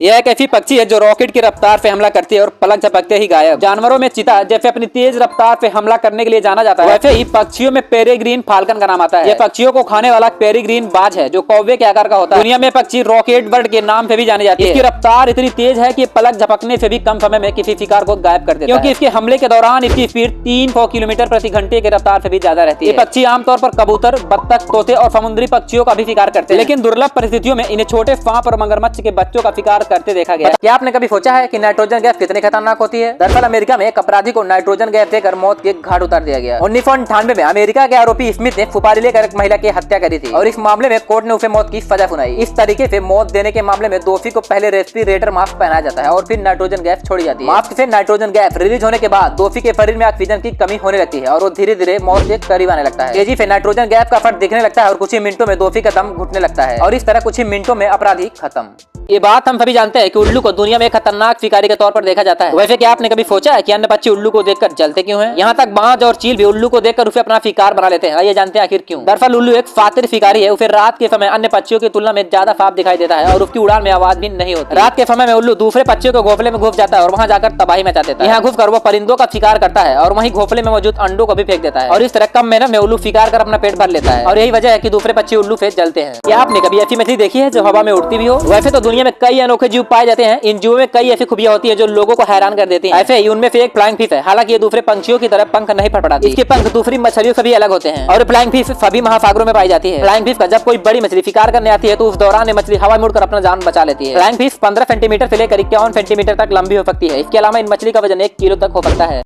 यह एक ऐसी पक्षी है जो रॉकेट की रफ्तार से हमला करती है और पलक झपकते ही गायब। जानवरों में चीता जैसे अपनी तेज रफ्तार से हमला करने के लिए जाना जाता है, वैसे ही पक्षियों में पेरेग्रीन फाल्कन का नाम आता है। यह पक्षियों को खाने वाला पेरेग्रीन बाज है जो कौवे के आकार का होता है। दुनिया में पक्षी रॉकेट बर्ड के नाम से भी जाने जाती है। इसकी रफ्तार इतनी तेज है कि पलक झपकने से भी कम समय में किसी शिकार को गायब कर देता है, क्योंकि इसके हमले के दौरान इसकी स्पीड 300 किलोमीटर प्रति घंटे की रफ्तार से भी ज्यादा रहती है। ये पक्षी आमतौर पर कबूतर, बत्तख, तोते और समुद्री पक्षियों का भी शिकार करते हैं, लेकिन दुर्लभ परिस्थितियों में इन्हें छोटे सांप और मगरमच्छ के बच्चों का शिकार करते देखा गया। क्या आपने कभी सोचा है कि नाइट्रोजन गैस कितनी खतरनाक होती है? दरअसल अमेरिका में एक अपराधी को नाइट्रोजन गैस देकर मौत के घाट उतार दिया गया। 1998 में अमेरिका के आरोपी स्मिथ ने सुपारी लेकर एक महिला की हत्या करी थी और इस मामले में कोर्ट ने उसे मौत की सजा सुनाई। इस तरीके से मौत देने के मामले में दोषी को पहले रेस्पिरेटर मास्क पहनाया जाता है और फिर नाइट्रोजन गैस छोड़ी जाती है। मास्क से नाइट्रोजन गैस रिलीज होने के बाद दोषी के शरीर में ऑक्सीजन की कमी होने लगती है और वो धीरे धीरे मौत के करीब आने लगता है। तेजी से नाइट्रोजन गैस का फर्क दिखने लगता है और कुछ ही मिनटों में दोषी का दम घुटने लगता है और इस तरह कुछ ही मिनटों में अपराधी खत्म। ये बात हम सभी जानते हैं कि उल्लू को दुनिया में एक खतरनाक शिकारी के तौर पर देखा जाता है। वैसे क्या आपने कभी सोचा है कि अन्य पक्षी उल्लू को देखकर जलते क्यों हैं? यहाँ तक बाज और चील भी उल्लू को देखकर उसे अपना शिकार बना लेते हैं। आइए जानते हैं आखिर क्यों। दरअसल उल्लू एक शातिर शिकारी है। उसे रात के समय अन्य पक्षियों की तुलना में ज्यादा साफ दिखाई देता है और उसकी उड़ान में आवाज भी नहीं होती। रात के समय में उल्लू दूसरे पक्षियों के घोंसले में घुस जाता है और वहाँ जाकर तबाही मचा देता है। यहाँ घुसकर वो परिंदों का शिकार करता है और वहीं घोंसले में मौजूद अंडों को भी फेंक देता है और इस तरह कम मेहनत में उल्लू शिकार कर अपना पेट भर लेता है और यही वजह है कि दूसरे पक्षी उल्लू से जलते हैं। क्या आपने कभी ऐसी मछली देखी है जो हवा में उड़ती भी हो? वैसे तो दुनिया में कई अनोखे जीव पाए जाते हैं। इन जीवों में कई ऐसी खूबियां होती है जो लोगों को हैरान कर देती है। ऐसे ही उनमें से एक फ्लाइंग फिश है। हालांकि ये दूसरे पंछियों की तरह पंख नहीं फड़फड़ाती। इसके पंख दूसरी मछलियों से भी अलग होते हैं और फ्लाइंग फिश सभी महासागरों में पाई जाती है। फ्लाइंग फिश का जब कोई बड़ी मछली शिकार करने आती है तो उस दौरान ये मछली हवा में उड़कर अपना जान बचा लेती है। फ्लाइंग फिश 15 सेंटीमीटर से लेकर 51 सेंटीमीटर तक लंबी हो सकती है। इसके अलावा इन मछली का वजन 1 किलो तक हो सकता है।